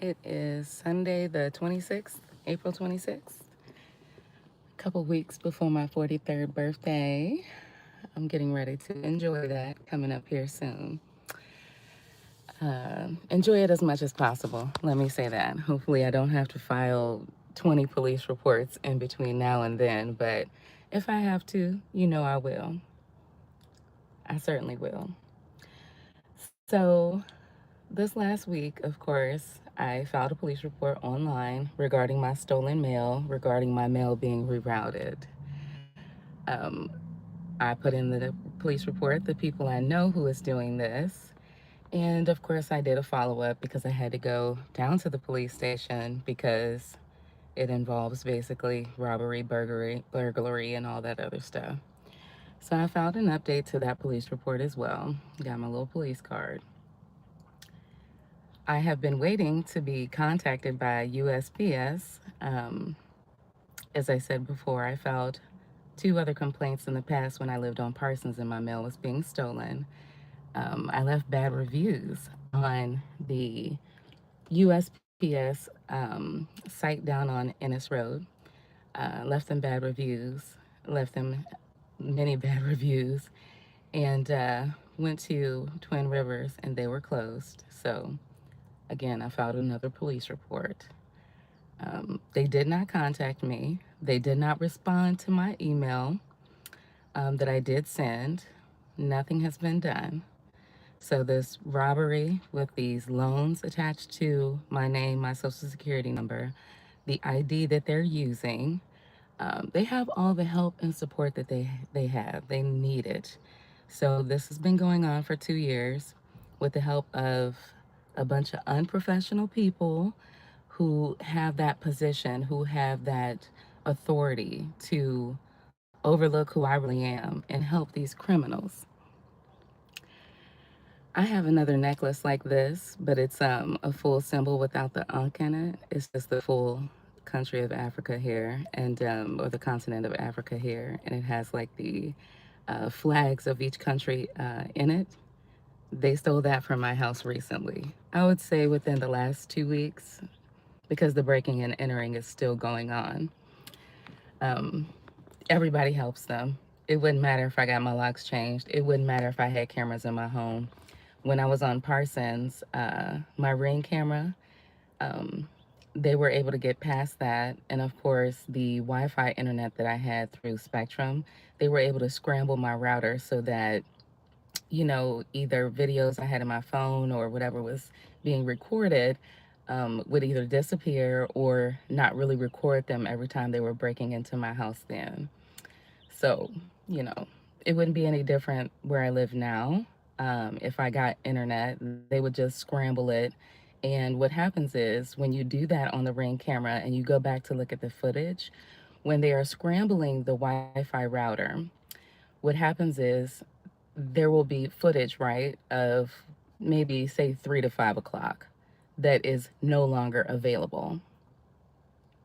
It is Sunday, the 26th, April 26th, a couple weeks before my 43rd birthday. I'm getting ready to enjoy that coming up here soon. Enjoy it as much as possible. Let me say that. Hopefully, I don't have to file 20 police reports in between now and then, but if I have to, I will. I certainly will. So, this last week, of course, I filed a police report online regarding my stolen mail, regarding my mail being rerouted. Um, I put in the police report the people I know who is doing this. And of course, I did a follow up because I had to go down to the police station because it involves basically robbery, burglary, and all that other stuff. So I filed an update to that police report as well. Got my little police card. I have been waiting to be contacted by USPS. As I said before, I filed two other complaints in the past when I lived on Parsons and my mail was being stolen. I left bad reviews on the USPS site down on Ennis Road. Left them bad reviews, left them many bad reviews, and went to Twin Rivers and they were closed. So, again, I filed another police report. They did not contact me, they did not respond to my email that I did send. Nothing has been done. So, this robbery with these loans attached to my name, my social security number, the ID that they're using, they have all the help and support that they have. They need it. So, this has been going on for 2 years with the help of a bunch of unprofessional people who have that position, who have that authority to overlook who I really am and help these criminals. I have another necklace like this, but it's a full symbol without the ankh in it. It's just the full country of Africa here, and or the continent of Africa here, and it has like the flags of each country in it. They stole that from my house recently. I would say within the last 2 weeks, because the breaking and entering is still going on. Um, Everybody helps them. It wouldn't matter if I got my locks changed. It wouldn't matter if I had cameras in my home. When I was on Parsons, my Ring camera, um, they were able to get past that. And of course, the Wi Fi internet that I had through Spectrum, they were able to scramble my router so that, either videos I had in my phone or whatever was being recorded would either disappear or not really record them every time they were breaking into my house then. So, you know, it wouldn't be any different where I live now. If I got internet, they would just scramble it. And what happens is when you do that on the Ring camera and you go back to look at the footage, when they are scrambling the Wi Fi router, what happens is there will be footage, right, of maybe say 3 to 5 o'clock that is no longer available.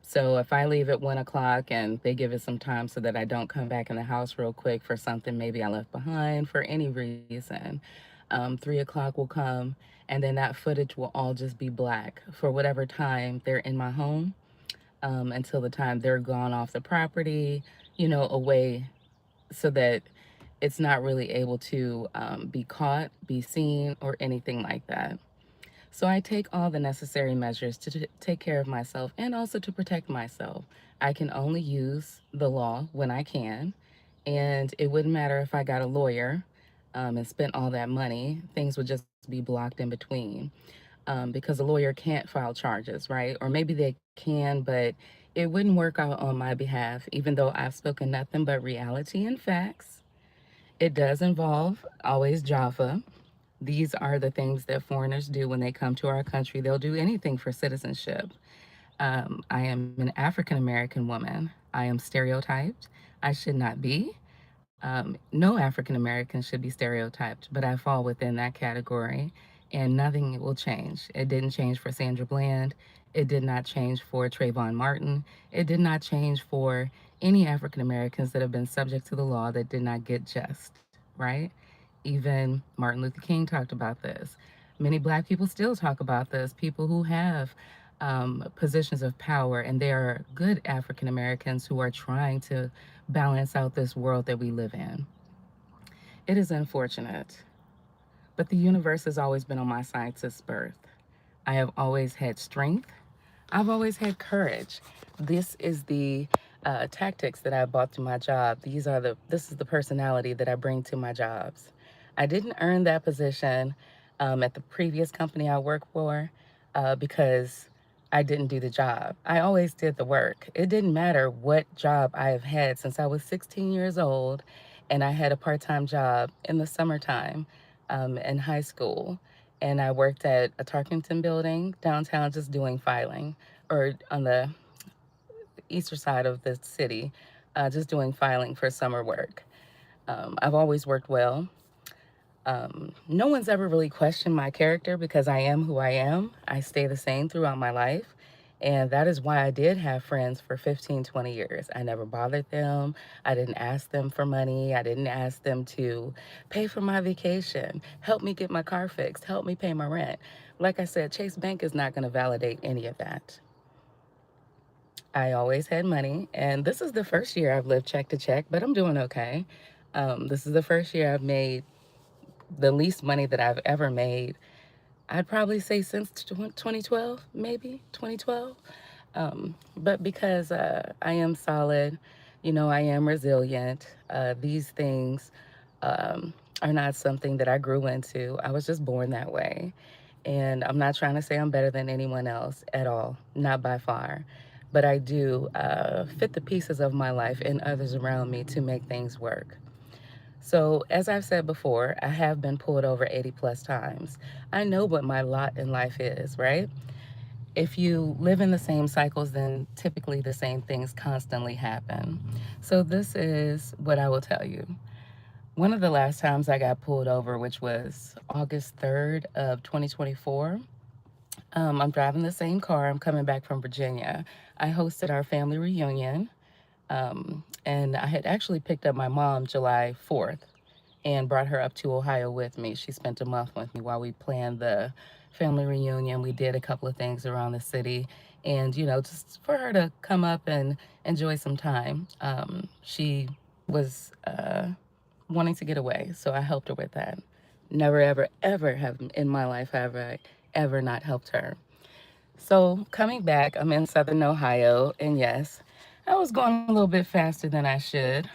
So if I leave at 1 o'clock and they give it some time so that I don't come back in the house real quick for something maybe I left behind for any reason, 3 o'clock will come and then that footage will all just be black for whatever time they're in my home until the time they're gone off the property, away so that it's not really able to be caught, be seen, or anything like that. So I take all the necessary measures to take care of myself and also to protect myself. I can only use the law when I can, and it wouldn't matter if I got a lawyer and spent all that money, things would just be blocked in between because a lawyer can't file charges, right? Or maybe they can, but it wouldn't work out on my behalf, even though I've spoken nothing but reality and facts. It does involve always Jaffa. These are the things that foreigners do when they come to our country. They'll do anything for citizenship. I am an African American woman. I am stereotyped. I should not be. No African American should be stereotyped, but I fall within that category, and nothing will change. It didn't change for Sandra Bland. It did not change for Trayvon Martin. It did not change for any African Americans that have been subject to the law that did not get just, right? Even Martin Luther King talked about this. Many Black people still talk about this, people who have positions of power, and they are good African Americans who are trying to balance out this world that we live in. It is unfortunate, but the universe has always been on my side since birth. I have always had strength. I've always had courage. This is the tactics that I brought to my job. This is the personality that I bring to my jobs. I didn't earn that position at the previous company I worked for because I didn't do the job. I always did the work. It didn't matter what job I have had since I was 16 years old, and I had a part-time job in the summertime in high school. And I worked at a Tarkington building downtown just doing filing, or on the eastern side of the city, just doing filing for summer work. I've always worked well. No one's ever really questioned my character because I am who I am. I stay the same throughout my life. And that is why I did have friends for 15, 20 years. I never bothered them. I didn't ask them for money. I didn't ask them to pay for my vacation, help me get my car fixed, help me pay my rent. Like I said, Chase Bank is not going to validate any of that. I always had money, and this is the first year I've lived check to check, but I'm doing okay. This is the first year I've made the least money that I've ever made. I'd probably say since 2012, maybe 2012. But because I am solid, I am resilient, these things are not something that I grew into. I was just born that way. And I'm not trying to say I'm better than anyone else at all, not by far. But I do fit the pieces of my life and others around me to make things work. So, as I've said before, I have been pulled over 80 plus times. I know what my lot in life is, right? If you live in the same cycles, then typically the same things constantly happen. So, this is what I will tell you. One of the last times I got pulled over, which was August 3rd of 2024, I'm driving the same car. I'm coming back from Virginia. I hosted our family reunion, and I had actually picked up my mom July 4th and brought her up to Ohio with me. She spent a month with me while we planned the family reunion. We did a couple of things around the city, and just for her to come up and enjoy some time. She was wanting to get away, so I helped her with that. Never, ever, ever have in my life have I ever not helped her. So coming back, I'm in Southern Ohio, and yes, I was going a little bit faster than I should.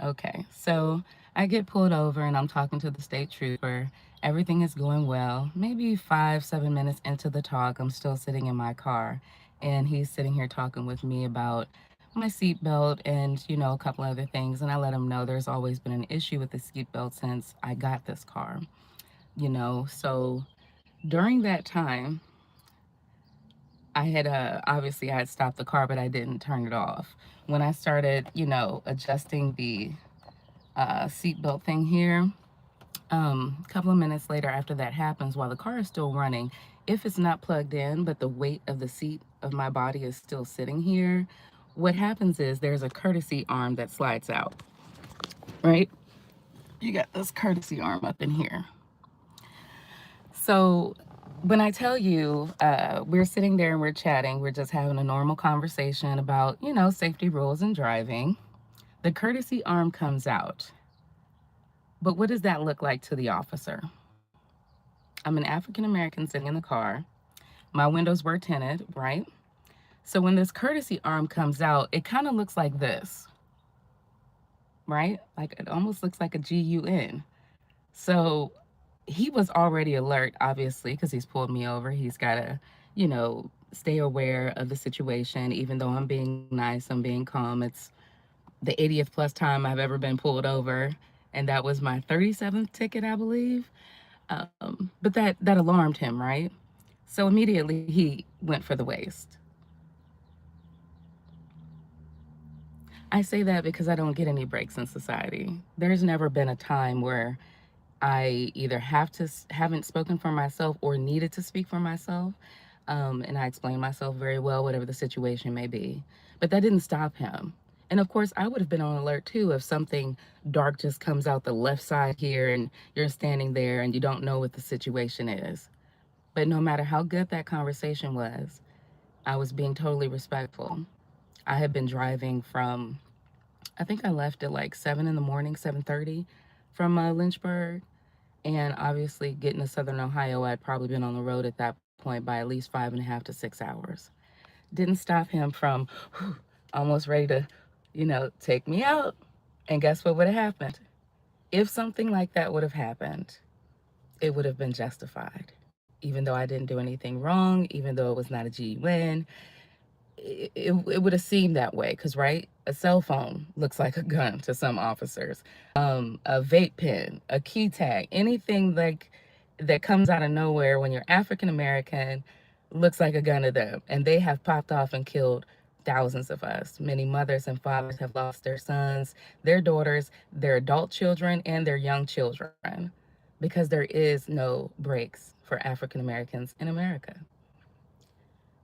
Okay, so I get pulled over and I'm talking to the state trooper. Everything is going well. Maybe 5, 7 minutes into the talk, I'm still sitting in my car, and he's sitting here talking with me about my seatbelt and, a couple other things. And I let him know there's always been an issue with the seatbelt since I got this car. So during that time, I had obviously I had stopped the car, but I didn't turn it off. When I started, adjusting the seatbelt thing here, a couple of minutes later after that happens, while the car is still running, if it's not plugged in, but the weight of the seat of my body is still sitting here, what happens is there's a courtesy arm that slides out, right? You got this courtesy arm up in here. So when I tell you, we're sitting there and we're chatting, we're just having a normal conversation about, safety rules and driving. The courtesy arm comes out. But what does that look like to the officer? I'm an African American sitting in the car. My windows were tinted, right? So when this courtesy arm comes out, it kind of looks like this, right? Like it almost looks like a GUN. So he was already alert, obviously, because he's pulled me over. He's got to, stay aware of the situation. Even though I'm being nice, I'm being calm. It's the 80th plus time I've ever been pulled over, and that was my 37th ticket, I believe. But that alarmed him, right? So immediately he went for the waist. I say that because I don't get any breaks in society. There's never been a time where I either haven't spoken for myself or needed to speak for myself. And I explained myself very well, whatever the situation may be. But that didn't stop him. And of course, I would have been on alert too if something dark just comes out the left side here and you're standing there and you don't know what the situation is. But no matter how good that conversation was, I was being totally respectful. I had been driving from, I think I left at like 7 in the morning, 7:30 from Lynchburg. And obviously, getting to Southern Ohio, I'd probably been on the road at that point by at least 5.5 to 6 hours. Didn't stop him from almost ready to, take me out. And guess what would have happened? If something like that would have happened, it would have been justified. Even though I didn't do anything wrong, even though it was not a G win, it would have seemed that way. Because, right, a cell phone looks like a gun to some officers. A vape pen, a key tag, anything like that comes out of nowhere when you're African American looks like a gun to them. And they have popped off and killed thousands of us. Many mothers and fathers have lost their sons, their daughters, their adult children, and their young children because there is no breaks for African Americans in America.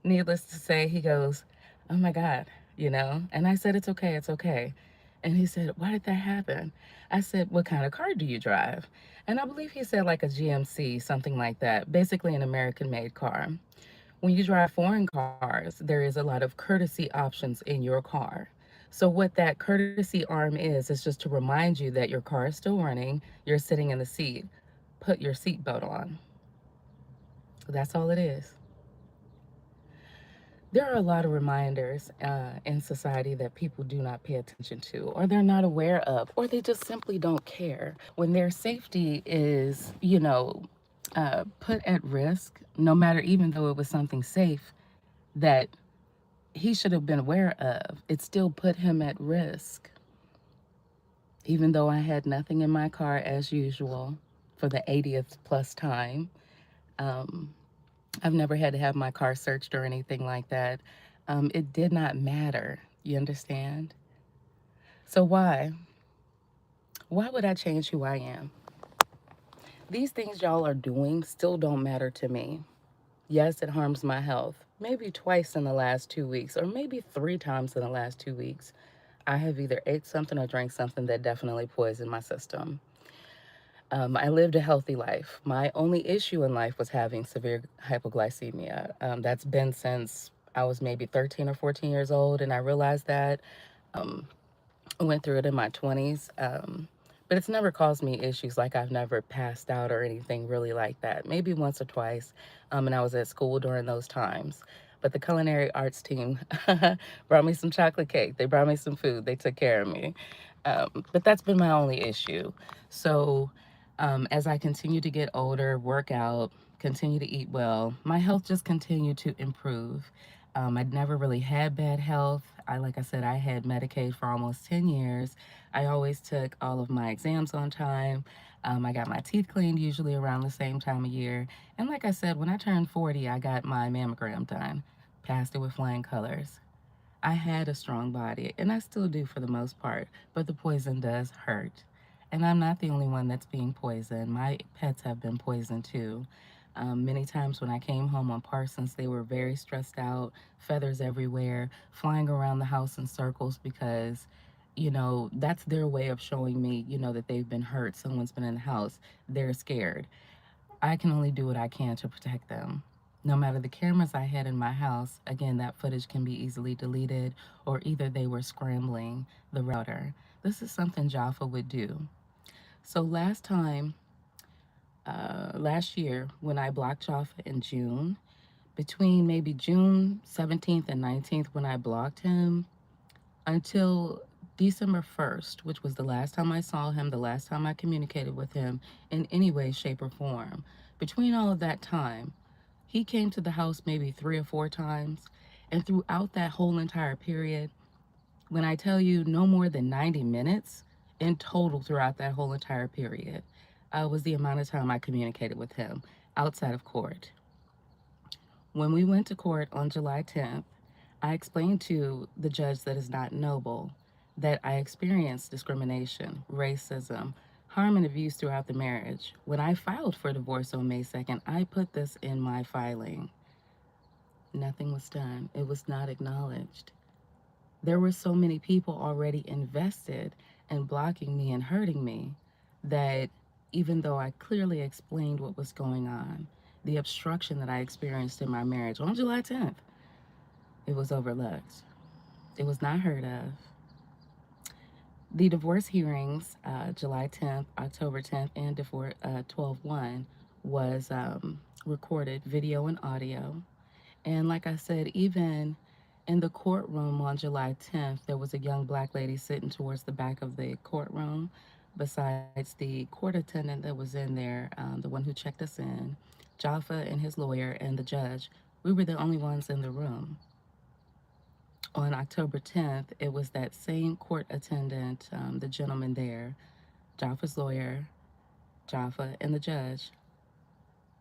Needless to say, he goes, "Oh my God," And I said, "It's okay, it's okay." And he said, "Why did that happen?" I said, "What kind of car do you drive?" And I believe he said like a GMC, something like that, basically an American made car. When you drive foreign cars, there is a lot of courtesy options in your car. So, what that courtesy arm is just to remind you that your car is still running, you're sitting in the seat, put your seatbelt on. That's all it is. There are a lot of reminders in society that people do not pay attention to, or they're not aware of, or they just simply don't care. When their safety is, put at risk, no matter even though it was something safe that he should have been aware of, it still put him at risk. Even though I had nothing in my car as usual for the 80th plus time. Um, I've never had to have my car searched or anything like that. It did not matter. You understand? So why? Why would I change who I am? These things y'all are doing still don't matter to me. Yes, it harms my health. Maybe twice in the last 2 weeks, or maybe 3 times in the last 2 weeks. I have either ate something or drank something that definitely poisoned my system. I lived a healthy life. My only issue in life was having severe hypoglycemia. That's been since I was maybe 13 or 14 years old, and I realized that. Um, I went through it in my 20s, but it's never caused me issues. Like I've never passed out or anything really like that. Maybe once or twice, and I was at school during those times. But the culinary arts team brought me some chocolate cake. They brought me some food. They took care of me. But that's been my only issue. So as I continue to get older, work out, continue to eat well, my health just continued to improve. I'd never really had bad health. Like I said, I had Medicaid for almost 10 years. I always took all of my exams on time. I got my teeth cleaned usually around the same time of year. And like I said, when I turned 40, I got my mammogram done, passed it with flying colors. I had a strong body, and I still do for the most part, but the poison does hurt. And I'm not the only one that's being poisoned. My pets have been poisoned too. Many times when I came home on Parsons, they were very stressed out, feathers everywhere, flying around the house in circles because, that's their way of showing me, that they've been hurt. Someone's been in the house. They're scared. I can only do what I can to protect them. No matter the cameras I had in my house, again, that footage can be easily deleted, or either they were scrambling the router. This is something Jaffa would do. So last year, when I blocked Jaffa in June, between maybe June 17th and 19th, when I blocked him, until December 1st, which was the last time I saw him, the last time I communicated with him in any way, shape, or form. Between all of that time, he came to the house maybe 3 or 4 times. And throughout that whole entire period, when I tell you no more than 90 minutes in total throughout that whole entire period, was the amount of time I communicated with him outside of court. When we went to court on July 10th, I explained to the judge that is not noble that I experienced discrimination, racism, harm, and abuse throughout the marriage. When I filed for divorce on May 2nd, I put this in my filing. Nothing was done. It was not acknowledged. There were so many people already invested in blocking me and hurting me that even though I clearly explained what was going on, the obstruction that I experienced in my marriage on July 10th, it was overlooked. It was not heard of. The divorce hearings, July 10th, October 10th, and 12/1, was recorded video and audio. And like I said, even in the courtroom on July 10th, there was a young black lady sitting towards the back of the courtroom, besides the court attendant that was in there, the one who checked us in, Jaffa and his lawyer, and the judge. We were the only ones in the room. On October 10th, it was that same court attendant, the gentleman there, Jaffa's lawyer, Jaffa, and the judge.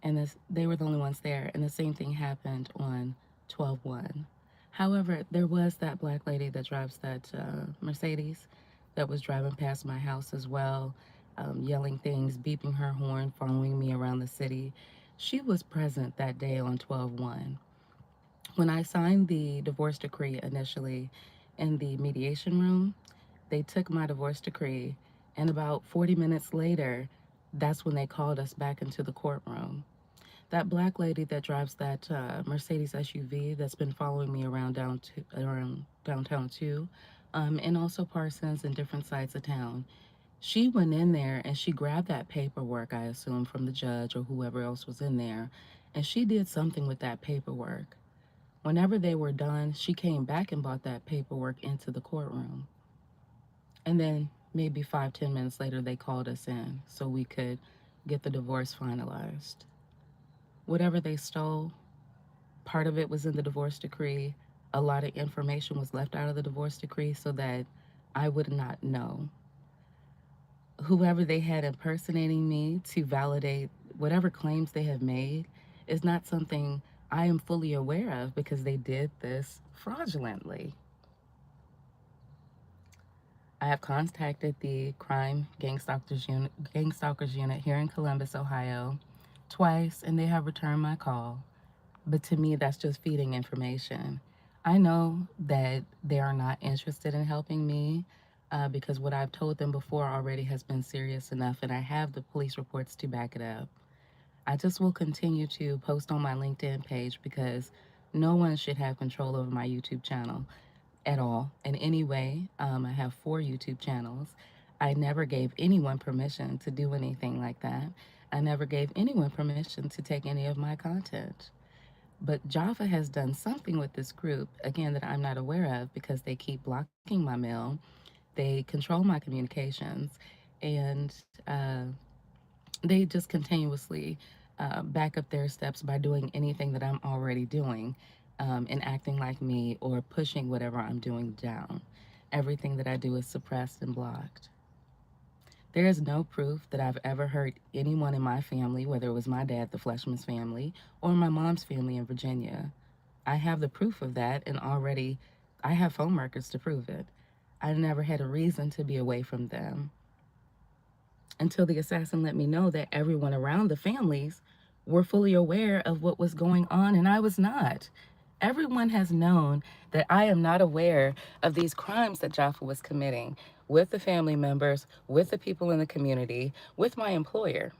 And they were the only ones there. And the same thing happened on 12/1. However, there was that black lady that drives that Mercedes that was driving past my house as well, yelling things, beeping her horn, following me around the city. She was present that day on 12/1. When I signed the divorce decree initially in the mediation room, they took my divorce decree, and about 40 minutes later, that's when they called us back into the courtroom. That black lady that drives that Mercedes SUV that's been following me around downtown too, and also Parsons and different sides of town. She went in there and she grabbed that paperwork, I assume, from the judge or whoever else was in there, and she did something with that paperwork. Whenever they were done, she came back and brought that paperwork into the courtroom. And then maybe 5, 10 minutes later, they called us in so we could get the divorce finalized. Whatever they stole, part of it was in the divorce decree. A lot of information was left out of the divorce decree so that I would not know. Whoever they had impersonating me to validate whatever claims they have made is not something I am fully aware of because they did this fraudulently. I have contacted the Crime Gang Stalkers Unit here in Columbus, Ohio, twice, and they have returned my call. But to me, that's just feeding information. I know that they are not interested in helping me because what I've told them before already has been serious enough, and I have the police reports to back it up. I just will continue to post on my LinkedIn page because no one should have control over my YouTube channel at all in any way. I have 4 YouTube channels. I never gave anyone permission to do anything like that. I never gave anyone permission to take any of my content. But Java has done something with this group, again, that I'm not aware of because they keep blocking my mail, they control my communications, and they just continuously back up their steps by doing anything that I'm already doing and acting like me or pushing whatever I'm doing down. Everything that I do is suppressed and blocked. There is no proof that I've ever hurt anyone in my family, whether it was my dad, the Fleshman's family, or my mom's family in Virginia. I have the proof of that, and already I have phone records to prove it. I never had a reason to be away from them until the assassin let me know that everyone around the families were fully aware of what was going on, and I was not. Everyone has known that I am not aware of these crimes that Jaffa was committing with the family members, with the people in the community, with my employer.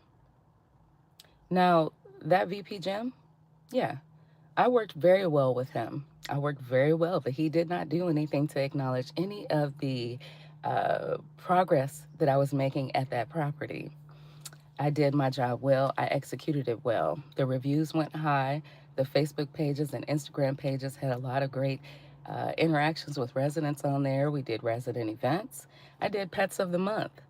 Now, that VP Jim, yeah, I worked very well with him. I worked very well, but he did not do anything to acknowledge any of the progress that I was making at that property. I did my job well. I executed it well. The reviews went high. The Facebook pages and Instagram pages had a lot of great interactions with residents on there. We did resident events. I did Pets of the Month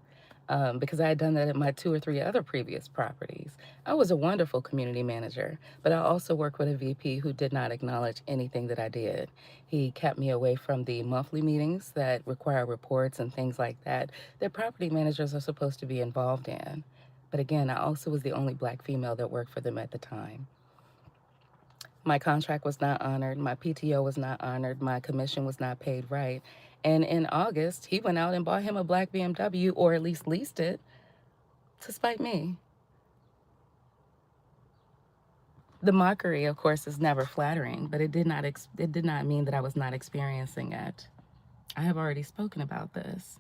because I had done that at my 2 or 3 other previous properties. I was a wonderful community manager, but I also worked with a VP who did not acknowledge anything that I did. He kept me away from the monthly meetings that require reports and things like that property managers are supposed to be involved in. But again, I also was the only Black female that worked for them at the time. My contract was not honored, my PTO was not honored, my commission was not paid right. And in August, he went out and bought him a black BMW, or at least leased it, to spite me. The mockery, of course, is never flattering, but it did not mean that I was not experiencing it. I have already spoken about this.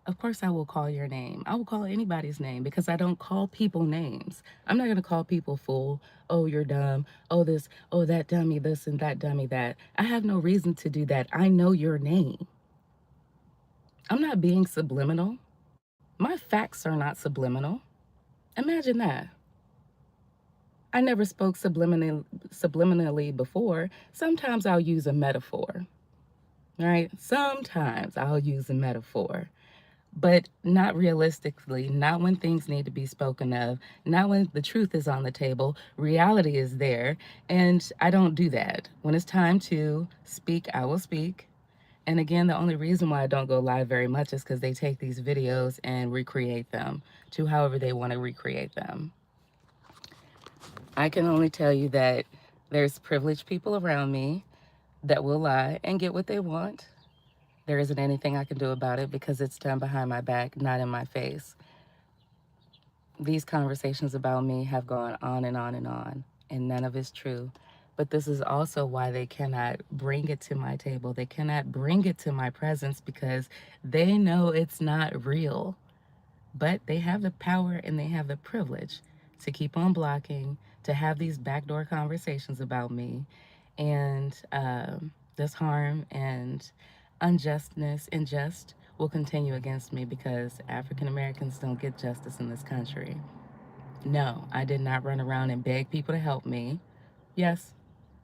Of course, I will call your name. I will call anybody's name because I don't call people names. I'm not going to call people fool. Oh, you're dumb. Oh, this. Oh, that dummy this and that dummy that. I have no reason to do that. I know your name. I'm not being subliminal. My facts are not subliminal. Imagine that. I never spoke subliminally before. Sometimes I'll use a metaphor, right? Sometimes I'll use a metaphor, but not realistically, not when things need to be spoken of, not when the truth is on the table, reality is there, and I don't do that. When it's time to speak, I will speak. And again, the only reason why I don't go live very much is because they take these videos and recreate them to however they want to recreate them. I can only tell you that there's privileged people around me that will lie and get what they want. There isn't anything I can do about it because it's done behind my back, not in my face. These conversations about me have gone on and on and on, and none of it's true. But this is also why they cannot bring it to my table. They cannot bring it to my presence because they know it's not real. But they have the power and they have the privilege to keep on blocking, to have these backdoor conversations about me, and this harm and injustice will continue against me because African Americans don't get justice in this country. No, I did not run around and beg people to help me. Yes,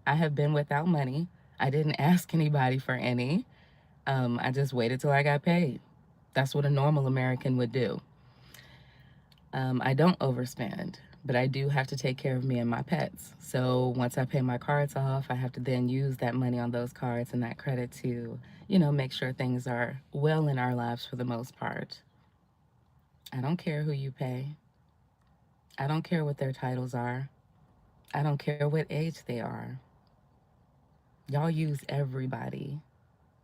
I have been without money. I didn't ask anybody for any. I just waited till I got paid. That's what a normal American would do. I don't overspend, but I do have to take care of me and my pets. So once I pay my cards off, I have to then use that money on those cards and that credit to, make sure things are well in our lives for the most part. I don't care who you pay. I don't care what their titles are. I don't care what age they are. Y'all use everybody.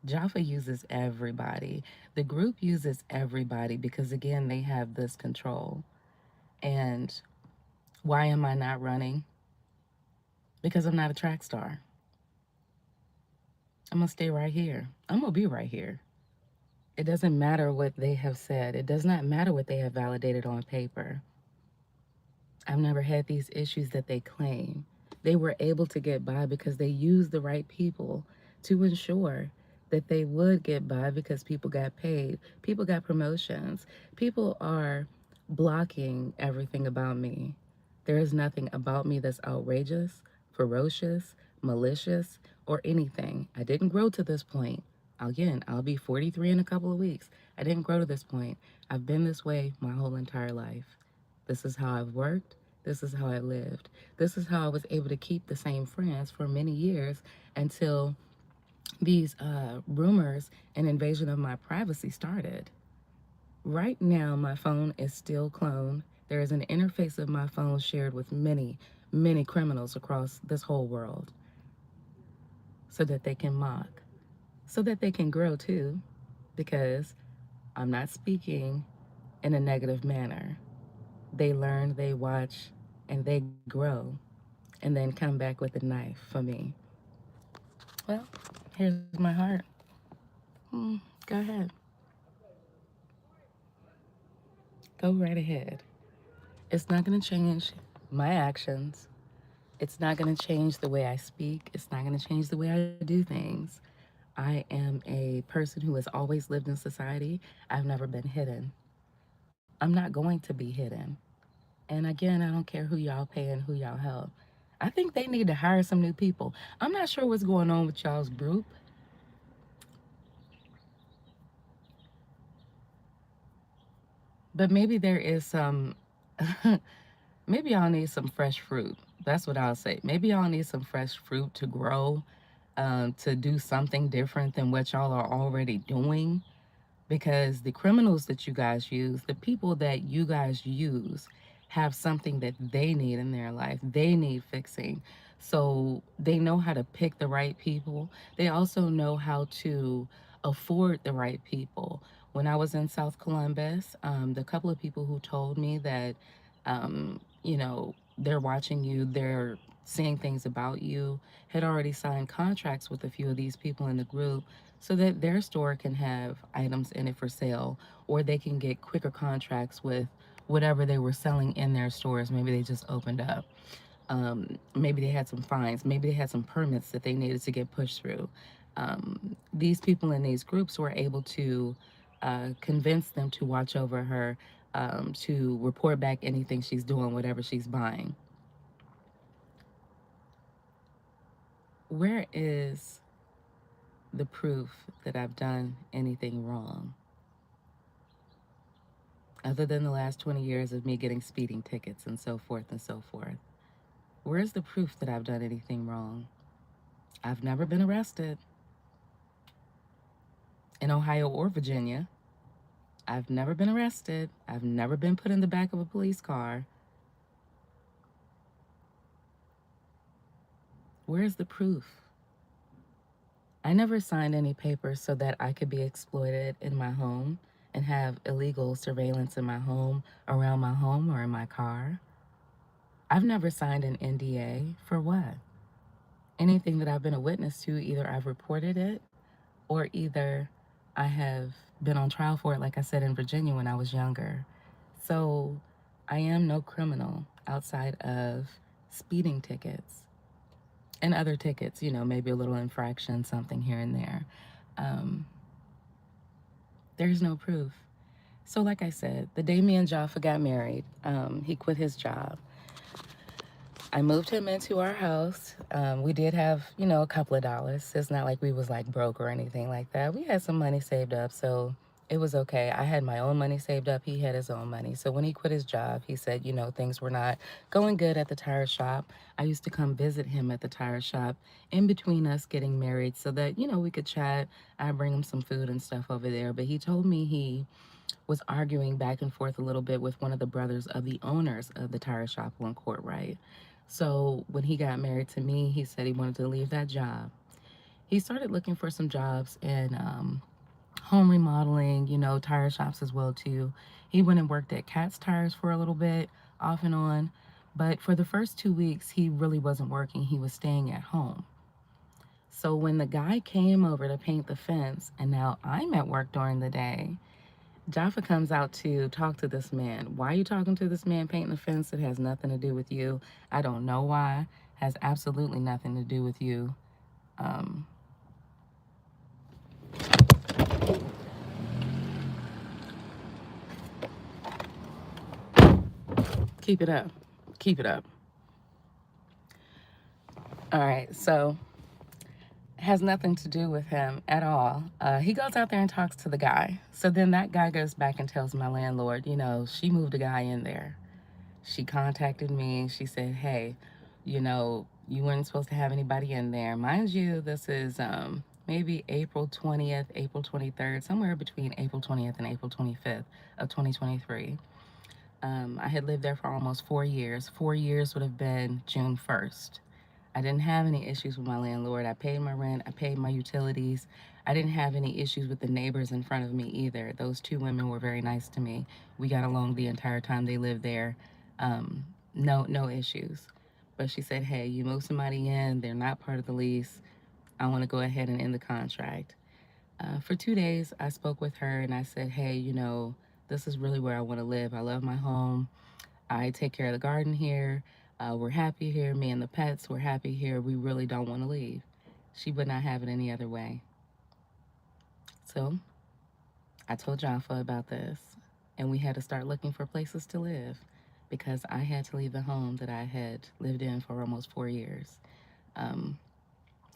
Jaffa uses everybody. The group uses everybody because, again, they have this control. And why am I not running? Because I'm not a track star. I'm going to stay right here. I'm going to be right here. It doesn't matter what they have said. It does not matter what they have validated on paper. I've never had these issues that they claim. They were able to get by because they used the right people to ensure that they would get by because people got paid, people got promotions. People are blocking everything about me. There is nothing about me that's outrageous, ferocious, malicious, or anything. I didn't grow to this point. Again, I'll be 43 in a couple of weeks. I didn't grow to this point. I've been this way my whole entire life. This is how I've worked. This is how I lived. This is how I was able to keep the same friends for many years until these rumors and invasion of my privacy started. Right now, my phone is still cloned. There is an interface of my phone shared with many, many criminals across this whole world so that they can mock, so that they can grow too, because I'm not speaking in a negative manner. They learn, they watch, and they grow, and then come back with a knife for me. Well, here's my heart. Go ahead. Go right ahead. It's not going to change my actions. It's not going to change the way I speak. It's not going to change the way I do things. I am a person who has always lived in society. I've never been hidden. I'm not going to be hidden. And again, I don't care who y'all pay and who y'all help. I think they need to hire some new people. I'm not sure what's going on with y'all's group. But maybe there is some, maybe y'all need some fresh fruit. That's what I'll say. Maybe y'all need some fresh fruit to grow, to do something different than what y'all are already doing. Because the criminals that you guys use, the people that you guys use, have something that they need in their life. They need fixing. So they know how to pick the right people. They also know how to afford the right people. When I was in South Columbus, the couple of people who told me that, they're watching you, they're seeing things about you, had already signed contracts with a few of these people in the group so that their store can have items in it for sale, or they can get quicker contracts with whatever they were selling in their stores. Maybe they just opened up. Maybe they had some fines. Maybe they had some permits that they needed to get pushed through. These people in these groups were able to convince them to watch over her, to report back anything she's doing, whatever she's buying. Where is the proof that I've done anything wrong, other than the last 20 years of me getting speeding tickets and so forth and so forth? Where's the proof that I've done anything wrong? I've never been arrested in Ohio or Virginia. I've never been arrested. I've never been put in the back of a police car. Where's the proof? I never signed any papers so that I could be exploited in my home and have illegal surveillance in my home, around my home, or in my car. I've never signed an NDA for what? Anything that I've been a witness to, either I've reported it or either I have been on trial for it, like I said, in Virginia when I was younger. So I am no criminal outside of speeding tickets and other tickets, maybe a little infraction, something here and there. Um, there's no proof. So, like I said, the day me and Jaffa got married, he quit his job. I moved him into our house. We did have, a couple of dollars. It's not like we was like broke or anything like that. We had some money saved up, so it was okay. I had my own money saved up. He had his own money. So when he quit his job, he said, things were not going good at the tire shop. I used to come visit him at the tire shop in between us getting married so that, we could chat. I'd bring him some food and stuff over there. But he told me he was arguing back and forth a little bit with one of the brothers of the owners of the tire shop on Courtright. So when he got married to me, he said he wanted to leave that job. He started looking for some jobs in home remodeling, tire shops as well too. He went and worked at Cat's Tires for a little bit, off and on. But for the first 2 weeks, he really wasn't working. He was staying at home. So when the guy came over to paint the fence, and now I'm at work during the day, Jaffa comes out to talk to this man. Why are you talking to this man painting the fence? It has nothing to do with you. I don't know why. Has absolutely nothing to do with you. Um, keep it up. Keep it up. All right. So has nothing to do with him at all. He goes out there and talks to the guy. So then that guy goes back and tells my landlord, she moved a guy in there. She contacted me. She said, hey, you weren't supposed to have anybody in there. Mind you, this is maybe April 20th, April 23rd, somewhere between April 20th and April 25th of 2023. I had lived there for almost 4 years. 4 years would have been June 1st. I didn't have any issues with my landlord. I paid my rent. I paid my utilities. I didn't have any issues with the neighbors in front of me either. Those two women were very nice to me. We got along the entire time they lived there. Um, no issues. But she said, hey, you move somebody in. They're not part of the lease. I want to go ahead and end the contract. For 2 days, I spoke with her and I said, hey, this is really where I want to live. I love my home. I take care of the garden here. We're happy here. Me and the pets, we're happy here. We really don't want to leave. She would not have it any other way. So I told Jaffa about this, and we had to start looking for places to live because I had to leave the home that I had lived in for almost 4 years. Um,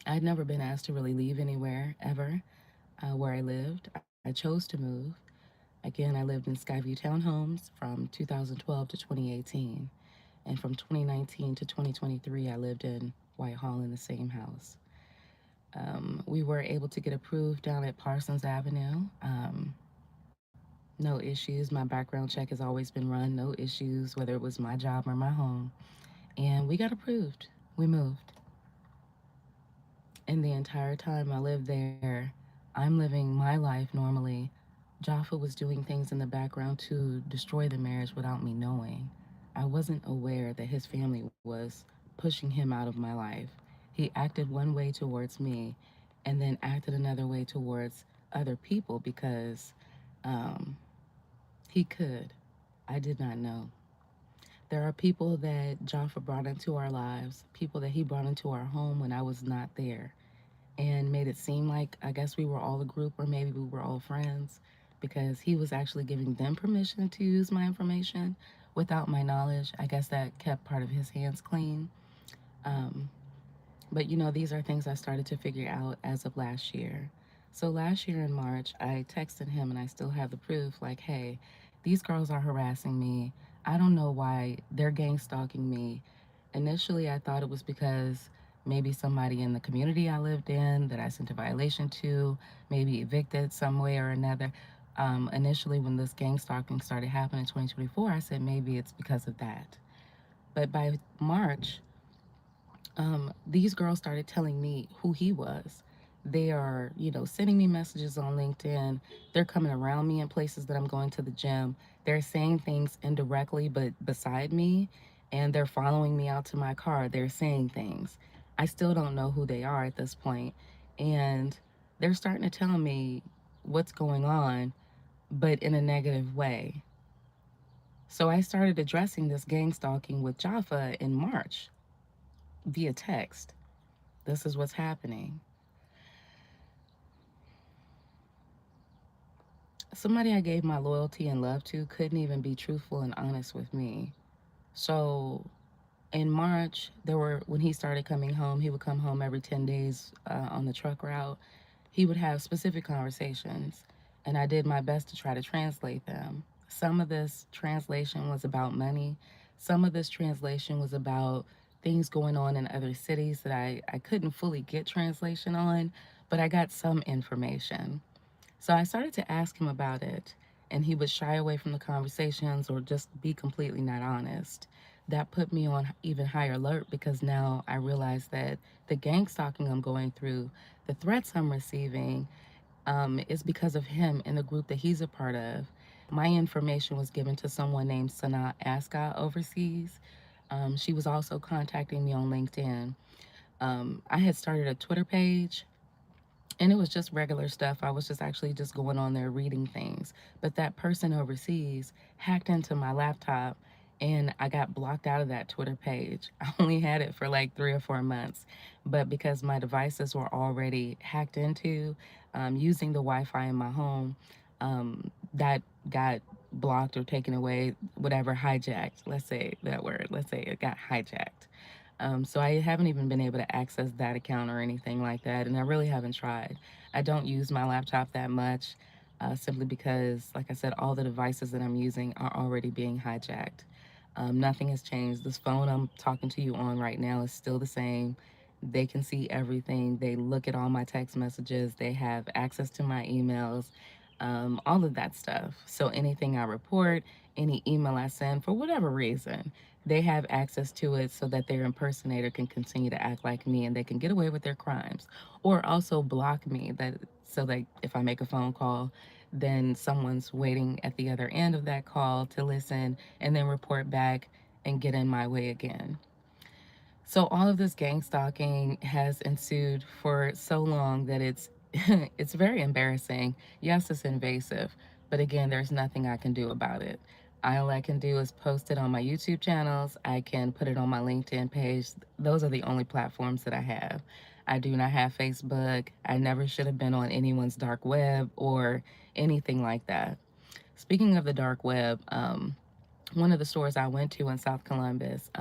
I'd never been asked to really leave anywhere ever where I lived. I chose to move. Again, I lived in Skyview Townhomes from 2012 to 2018. And from 2019 to 2023, I lived in Whitehall in the same house. We were able to get approved down at Parsons Avenue. No issues. My background check has always been run. No issues, whether it was my job or my home. And we got approved. We moved. And the entire time I lived there, I'm living my life normally. Jaffa was doing things in the background to destroy the marriage without me knowing. I wasn't aware that his family was pushing him out of my life. He acted one way towards me and then acted another way towards other people because um, he could. I did not know. There are people that Jaffa brought into our lives, people that he brought into our home when I was not there, and made it seem like I guess we were all a group or maybe we were all friends because he was actually giving them permission to use my information without my knowledge. I guess that kept part of his hands clean. Um, but these are things I started to figure out as of last year. So last year in March, I texted him and I still have the proof like, hey, these girls are harassing me. I don't know why they're gang stalking me. Initially, I thought it was because maybe somebody in the community I lived in that I sent a violation to, maybe evicted some way or another. Initially, when this gang stalking started happening in 2024, I said maybe it's because of that. But by March, these girls started telling me who he was. They are, sending me messages on LinkedIn. They're coming around me in places that I'm going to the gym. They're saying things indirectly, but beside me, and they're following me out to my car. They're saying things. I still don't know who they are at this point, and they're starting to tell me what's going on, but in a negative way. So I started addressing this gang stalking with Jaffa in March via text. This is what's happening. Somebody I gave my loyalty and love to couldn't even be truthful and honest with me. So in March, when he started coming home, he would come home every 10 days on the truck route. He would have specific conversations, and I did my best to try to translate them. Some of this translation was about money. Some of this translation was about things going on in other cities that I couldn't fully get translation on, but I got some information. So I started to ask him about it, and he would shy away from the conversations or just be completely not honest. That put me on even higher alert because now I realize that the gang stalking I'm going through, the threats I'm receiving, is because of him and the group that he's a part of. My information was given to someone named Sanaa Ascot overseas. She was also contacting me on LinkedIn. I had started a Twitter page and it was just regular stuff. I was just actually just going on there reading things. But that person overseas hacked into my laptop and I got blocked out of that Twitter page. I only had it for like 3 or 4 months. But because my devices were already hacked into using the Wi Fi in my home, that got blocked or taken away, whatever, hijacked. Let's say that word. Let's say it got hijacked. So I haven't even been able to access that account or anything like that, and I really haven't tried. I don't use my laptop that much, simply because, like I said, all the devices that I'm using are already being hijacked. Nothing has changed. This phone I'm talking to you on right now is still the same. They can see everything. They look at all my text messages. They have access to my emails, all of that stuff. So anything I report, any email I send, for whatever reason, they have access to it so that their impersonator can continue to act like me and they can get away with their crimes. Or also block me that so that if I make a phone call, then someone's waiting at the other end of that call to listen and then report back and get in my way again. So all of this gang stalking has ensued for so long that it's it's very embarrassing. Yes, it's invasive, but again, there's nothing I can do about it. All I can do is post it on my YouTube channels. I can put it on my LinkedIn page. Those are the only platforms that I have. I do not have Facebook. I never should have been on anyone's dark web or anything like that. Speaking of the dark web, one of the stores I went to in South Columbus,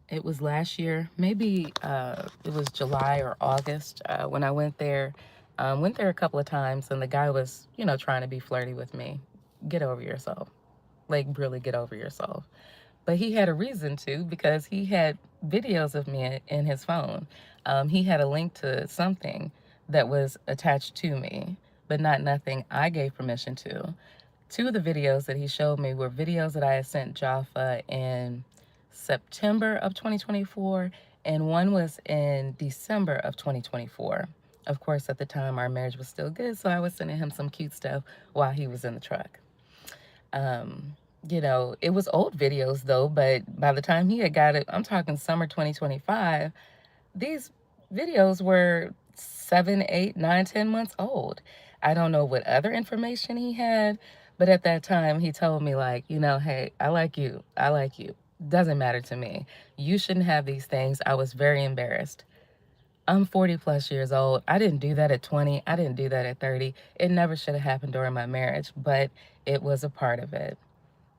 it was last year, maybe it was July or August when I went there. Went there a couple of times, and the guy was, trying to be flirty with me. Get over yourself. Like, really get over yourself. But he had a reason to because he had videos of me in his phone. He had a link to something that was attached to me, but not nothing I gave permission to. Two of the videos that he showed me were videos that I had sent Jaffa in September of 2024, and one was in December of 2024. Of course, at the time, our marriage was still good, so I was sending him some cute stuff while he was in the truck. Um, You know, it was old videos though, but by the time he had got it, I'm talking summer 2025, these videos were 7, 8, 9, 10 months old. I don't know what other information he had, but at that time he told me like, you know, hey, I like you. I like you. Doesn't matter to me. You shouldn't have these things. I was very embarrassed. I'm 40 plus years old. I didn't do that at 20. I didn't do that at 30. It never should have happened during my marriage, but it was a part of it.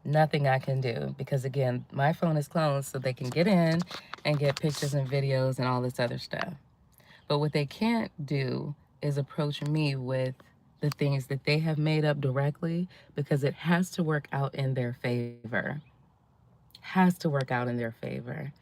Nothing I can do because, again, my phone is closed so they can get in and get pictures and videos and all this other stuff. But what they can't do is approach me with the things that they have made up directly, because it has to work out in their favor. Has to work out in their favor.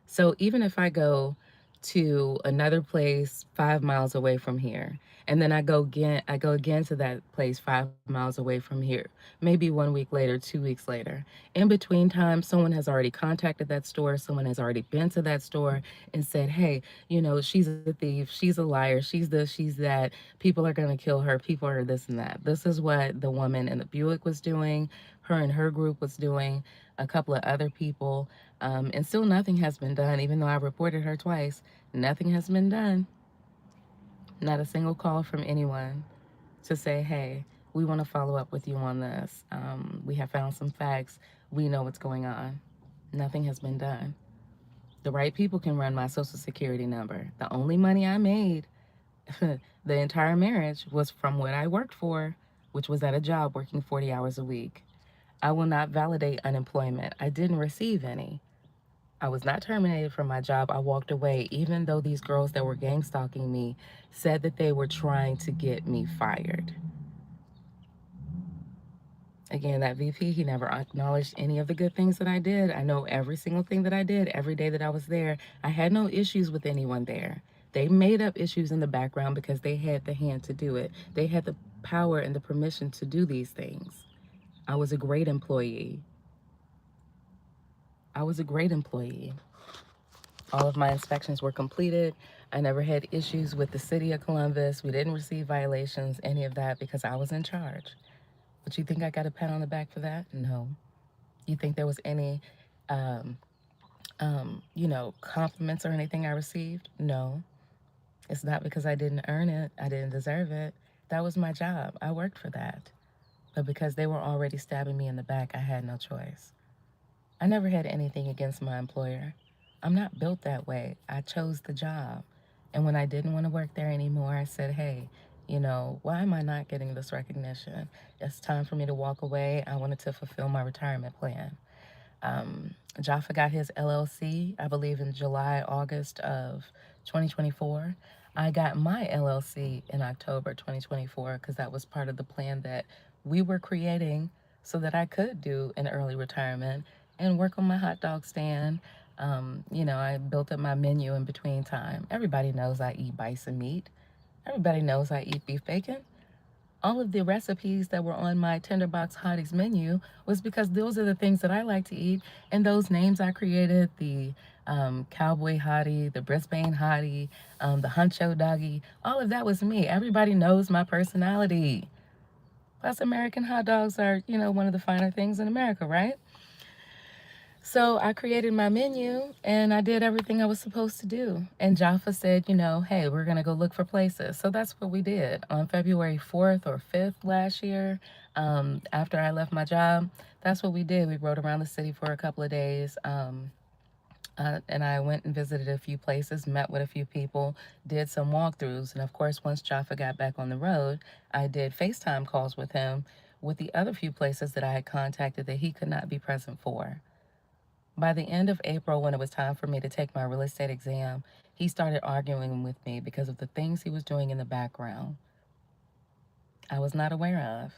So even if I go to another place 5 miles away from here, and then I go again to that place 5 miles away from here, maybe 1 week later, 2 weeks later. In between time, someone has already contacted that store, someone has already been to that store and said, hey, you know, she's a thief, she's a liar, she's this, she's that, people are gonna kill her, people are this and that. This is what the woman in the Buick was doing, her and her group was doing, a couple of other people. And still nothing has been done, even though I reported her twice. Nothing has been done. Not a single call from anyone to say, hey, we want to follow up with you on this. We have found some facts. We know what's going on. Nothing has been done. The right people can run my social security number. The only money I made the entire marriage was from what I worked for, which was at a job working 40 hours a week. I will not validate unemployment. I didn't receive any. I was not terminated from my job. I walked away, even though these girls that were gang stalking me said that they were trying to get me fired. Again, that VP, he never acknowledged any of the good things that I did. I know every single thing that I did every day that I was there. I had no issues with anyone there. They made up issues in the background because they had the hand to do it. They had the power and the permission to do these things. I was a great employee. I was a great employee. All of my inspections were completed. I never had issues with the city of Columbus. We didn't receive violations, any of that, because I was in charge. But you think I got a pat on the back for that? No. You think there was any, um, you know, compliments or anything I received? No. It's not because I didn't earn it. I didn't deserve it. That was my job. I worked for that. But because they were already stabbing me in the back, I had no choice. I never had anything against my employer. I'm not built that way. I chose the job. And when I didn't want to work there anymore, I said, hey, you know, why am I not getting this recognition? It's time for me to walk away. I wanted to fulfill my retirement plan. Jaffa got his LLC, I believe, in July, August of 2024. I got my LLC in October 2024 because that was part of the plan that we were creating so that I could do an early retirement and work on my hot dog stand. You know, I built up my menu in between time. Everybody knows I eat bison meat. Everybody knows I eat beef bacon. All of the recipes that were on my Tinderbox Hotties menu was because those are the things that I like to eat. And those names I created, the Cowboy Hottie, the Brisbane Hottie, the Huncho Doggy, all of that was me. Everybody knows my personality. Plus, American hot dogs are, you know, one of the finer things in America, right? So I created my menu and I did everything I was supposed to do. And Jaffa said, you know, hey, we're going to go look for places. So that's what we did on February 4th or 5th last year. After I left my job, that's what we did. We rode around the city for a couple of days. And I went and visited a few places, met with a few people, did some walkthroughs. And of course, once Jaffa got back on the road, I did FaceTime calls with him with the other few places that I had contacted that he could not be present for. By the end of April, when it was time for me to take my real estate exam, he started arguing with me because of the things he was doing in the background I was not aware of.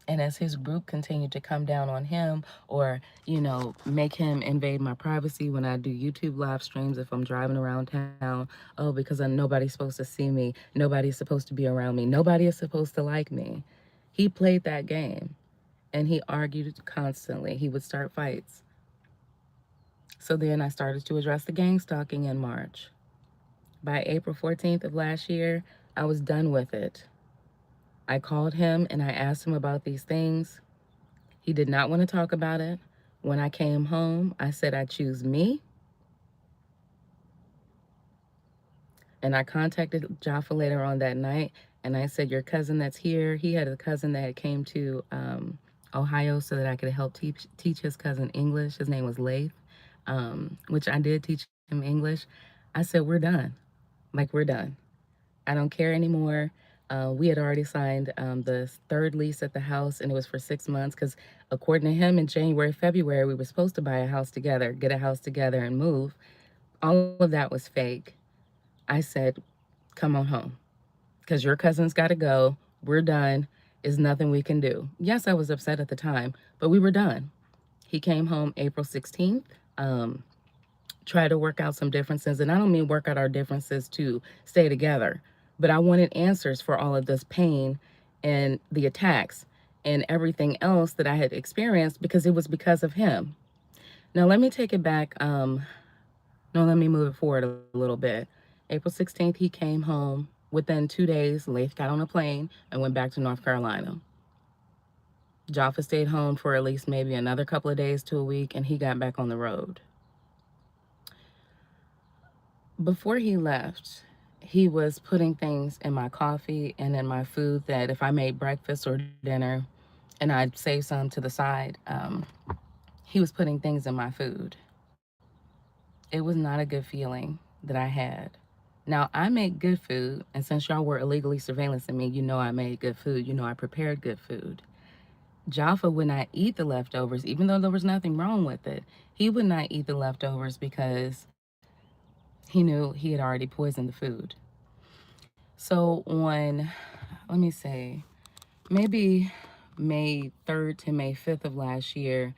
And as his group continued to come down on him or, you know, make him invade my privacy when I do YouTube live streams if I'm driving around town, oh, because nobody's supposed to see me, nobody's supposed to be around me, nobody is supposed to like me. He played that game and he argued constantly. He would start fights. So then I started to address the gang stalking in March. By April 14th of last year, I was done with it. I called him and I asked him about these things. He did not want to talk about it. When I came home, I said I choose me. And I contacted Jaffa later on that night, and I said, your cousin that's here, he had a cousin that came to Ohio so that I could help teach his cousin English. His name was Lath, which I did teach him English. I said, we're done. Like, we're done. I don't care anymore. We had already signed the third lease at the house, and it was for 6 months because, according to him, in January, February, we were supposed to buy a house together, get a house together, and move. All of that was fake. I said, come on home because your cousin's got to go. We're done. There's nothing we can do. Yes, I was upset at the time, but we were done. He came home April 16th. Try to work out some differences. And I don't mean work out our differences to stay together, but I wanted answers for all of this pain and the attacks and everything else that I had experienced because it was because of him. Now, let me take it back. No, let me move it forward a little bit. April 16th, he came home. Within 2 days, Lath got on a plane and went back to North Carolina. Jaffa stayed home for at least maybe another couple of days to a week, and he got back on the road. Before he left, he was putting things in my coffee and in my food that if I made breakfast or dinner and I'd save some to the side, he was putting things in my food. It was not a good feeling that I had. Now, I make good food, and since y'all were illegally surveillancing me, you know I made good food. You know I prepared good food. Jaffa would not eat the leftovers, even though there was nothing wrong with it. He would not eat the leftovers because he knew he had already poisoned the food. So on, let me say, maybe May 3rd to May 5th of last year,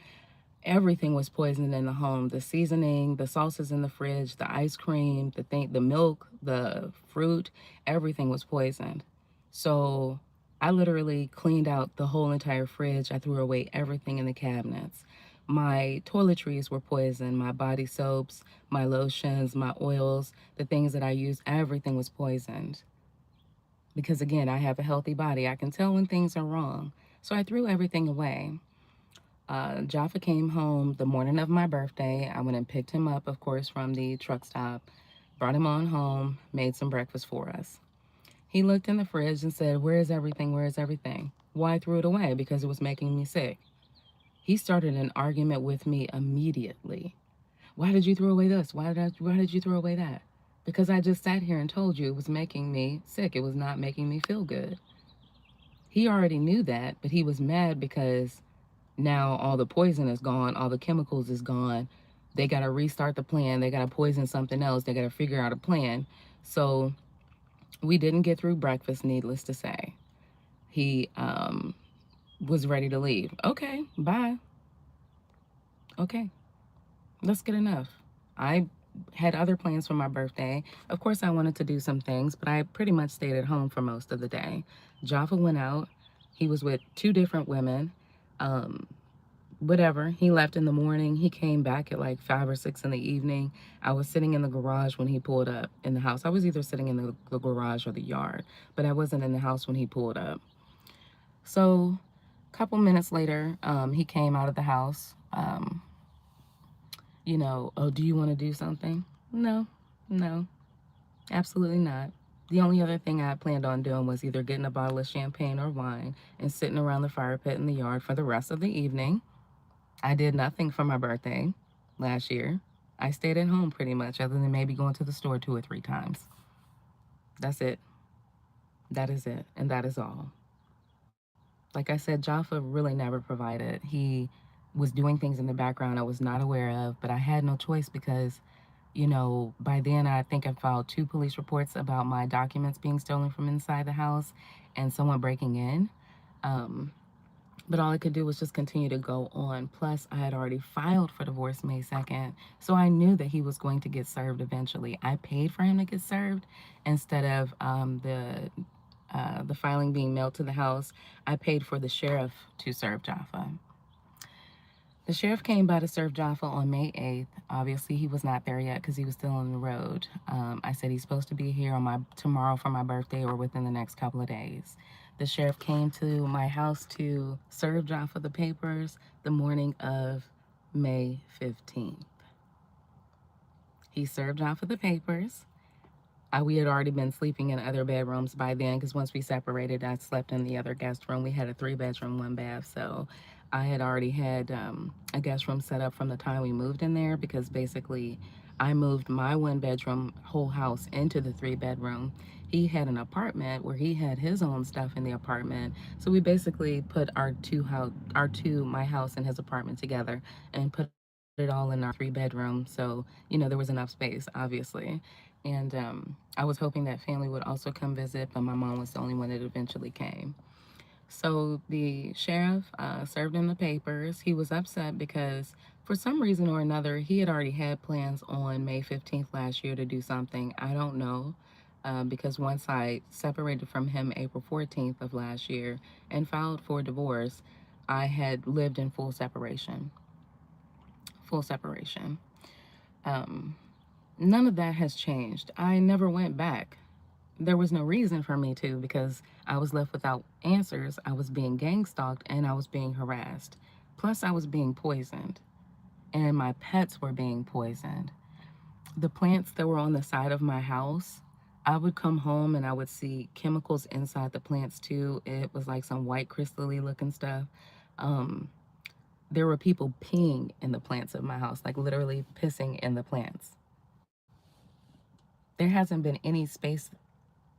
everything was poisoned in the home. The seasoning, the sauces in the fridge, the ice cream, the milk, the fruit, everything was poisoned. So I literally cleaned out the whole entire fridge. I threw away everything in the cabinets. My toiletries were poisoned, my body soaps, my lotions, my oils, the things that I use, everything was poisoned. Because again, I have a healthy body. I can tell when things are wrong. So I threw everything away. Jaffa came home the morning of my birthday. I went and picked him up, of course, from the truck stop, brought him on home, made some breakfast for us. He looked in the fridge and said, where is everything? Where is everything? Well, I threw it away because it was making me sick. He started an argument with me immediately. Why did you throw away this? Why did you throw away that? Because I just sat here and told you it was making me sick. It was not making me feel good. He already knew that, but he was mad because now all the poison is gone, all the chemicals is gone. They got to restart the plan. They got to poison something else. They got to figure out a plan. So we didn't get through breakfast, needless to say. He was ready to leave. Okay, bye. Okay, that's good enough. I had other plans for my birthday. Of course, I wanted to do some things, but I pretty much stayed at home for most of the day. Jaffa went out. He was with 2 different women. Whatever. He left in the morning. He came back at like 5 or 6 in the evening. I was sitting in the garage when he pulled up in the house. I was either sitting in the garage or the yard, but I wasn't in the house when he pulled up. So a couple minutes later, he came out of the house. Oh, do you want to do something? No, absolutely not. The only other thing I planned on doing was either getting a bottle of champagne or wine and sitting around the fire pit in the yard for the rest of the evening. I did nothing for my birthday last year. I stayed at home pretty much, other than maybe going to the store 2 or 3 times. That's it. That is it. And that is all. Like I said, Jaffa really never provided. He was doing things in the background I was not aware of, but I had no choice because, by then I think I filed 2 police reports about my documents being stolen from inside the house and someone breaking in. But all I could do was just continue to go on. Plus, I had already filed for divorce May 2nd, so I knew that he was going to get served eventually. I paid for him to get served instead of the filing being mailed to the house. I paid for the sheriff to serve Jaffa. The sheriff came by to serve Jaffa on May 8th. Obviously, he was not there yet because he was still on the road. I said he's supposed to be here on tomorrow for my birthday or within the next couple of days. The sheriff came to my house to serve draft of the papers the morning of May 15th. He served off of the papers. We had already been sleeping in other bedrooms by then because once we separated, I slept in the other guest room. We had a 3 bedroom, 1 bath. So I had already had a guest room set up from the time we moved in there because basically I moved my 1 bedroom whole house into the 3 bedroom. He had an apartment where he had his own stuff in the apartment. So we basically put my house and his apartment together and put it all in our 3 bedroom. So, there was enough space, obviously. And I was hoping that family would also come visit, but my mom was the only one that eventually came. So the sheriff served him the papers. He was upset because for some reason or another, he had already had plans on May 15th last year to do something. I don't know. Because once I separated from him April 14th of last year and filed for divorce, I had lived in full separation. Full separation. Um, None of that has changed. I never went back. There was no reason for me to because I was left without answers. I was being gang stalked and I was being harassed. Plus, I was being poisoned and my pets were being poisoned. The plants that were on the side of my house, I would come home and I would see chemicals inside the plants too. It was like some white crystally looking stuff. Um, there were people peeing in the plants of my house, like literally pissing in the plants. There hasn't been any space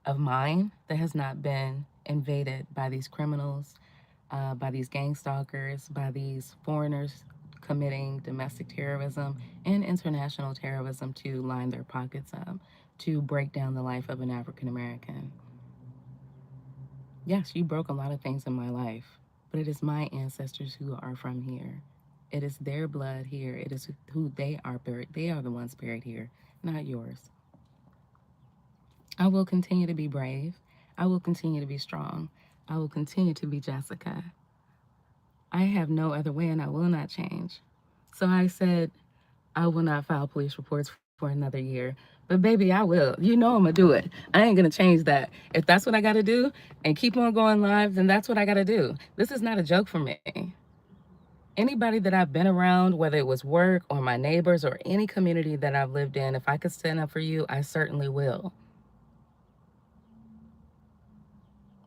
of mine that has not been invaded by these criminals, by these gang stalkers, by these foreigners committing domestic terrorism and international terrorism to line their pockets up, to break down the life of an African American. Yes, you broke a lot of things in my life, but it is my ancestors who are from here. It is their blood here. It is who they are buried. They are the ones buried here, not yours. I will continue to be brave. I will continue to be strong. I will continue to be Jessica. I have no other way and I will not change. So I said, I will not file police reports for another year. But baby, I will. You know I'm going to do it. I ain't going to change that. If that's what I got to do and keep on going live, then that's what I got to do. This is not a joke for me. Anybody that I've been around, whether it was work or my neighbors or any community that I've lived in, if I could stand up for you, I certainly will.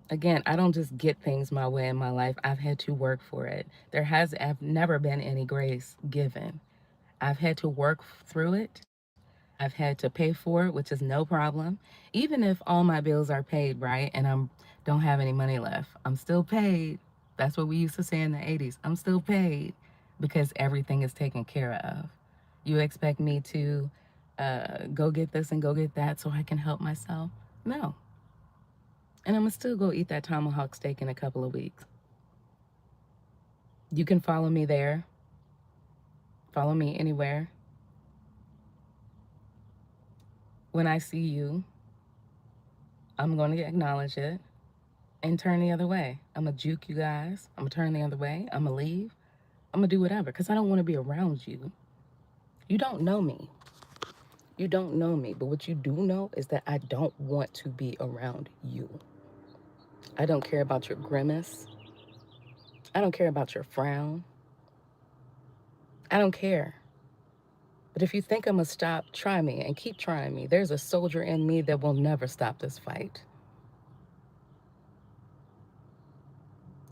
Again, I don't just get things my way in my life. I've had to work for it. I've never been any grace given. I've had to work through it. I've had to pay for it, which is no problem. Even if all my bills are paid, right, and I don't have any money left, I'm still paid. That's what we used to say in the 80s. I'm still paid because everything is taken care of. You expect me to go get this and go get that so I can help myself? No. And I'm gonna still go eat that tomahawk steak in a couple of weeks. You can follow me there. Follow me anywhere. When I see you, I'm going to acknowledge it and turn the other way. I'm going to juke you guys. I'm going to turn the other way. I'm going to leave. I'm going to do whatever because I don't want to be around you. You don't know me. You don't know me. But what you do know is that I don't want to be around you. I don't care about your grimace. I don't care about your frown. I don't care. But if you think I'm going to stop, try me and keep trying me. There's a soldier in me that will never stop this fight.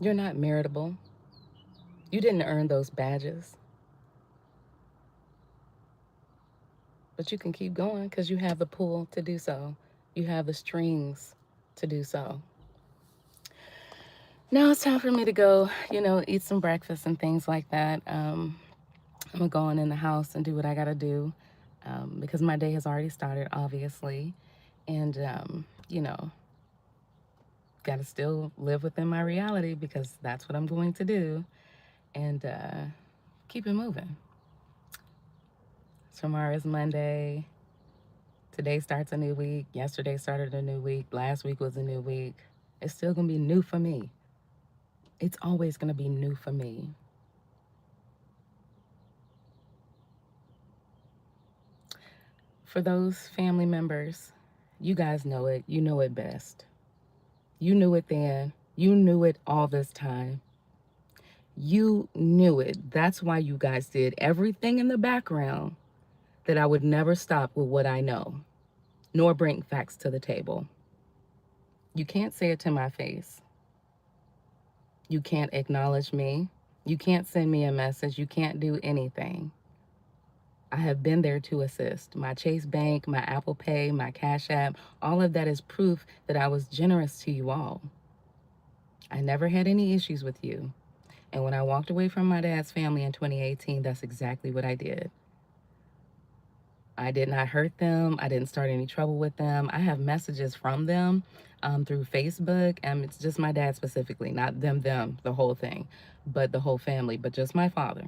You're not meritable. You didn't earn those badges. But you can keep going because you have the pull to do so. You have the strings to do so. Now it's time for me to go, eat some breakfast and things like that. I'm going to go on in the house and do what I got to do because my day has already started, obviously. And, got to still live within my reality because that's what I'm going to do. And keep it moving. Tomorrow is Monday. Today starts a new week. Yesterday started a new week. Last week was a new week. It's still going to be new for me. It's always going to be new for me. For those family members, you guys know it. You know it best. You knew it then. You knew it all this time. You knew it. That's why you guys did everything in the background that I would never stop with what I know, nor bring facts to the table. You can't say it to my face. You can't acknowledge me. You can't send me a message. You can't do anything. I have been there to assist. My Chase Bank, my Apple Pay, my Cash App, all of that is proof that I was generous to you all. I never had any issues with you. And when I walked away from my dad's family in 2018, that's exactly what I did. I did not hurt them. I didn't start any trouble with them. I have messages from them through Facebook, and it's just my dad specifically, not them, the whole thing, but the whole family, but just my father,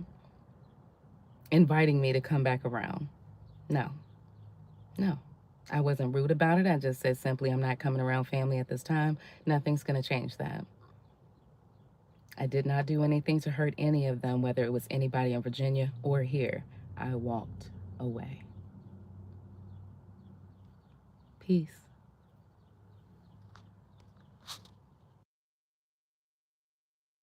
inviting me to come back around. No, no. I wasn't rude about it. I just said simply, I'm not coming around family at this time. Nothing's going to change that. I did not do anything to hurt any of them, whether it was anybody in Virginia or here. I walked away. Peace.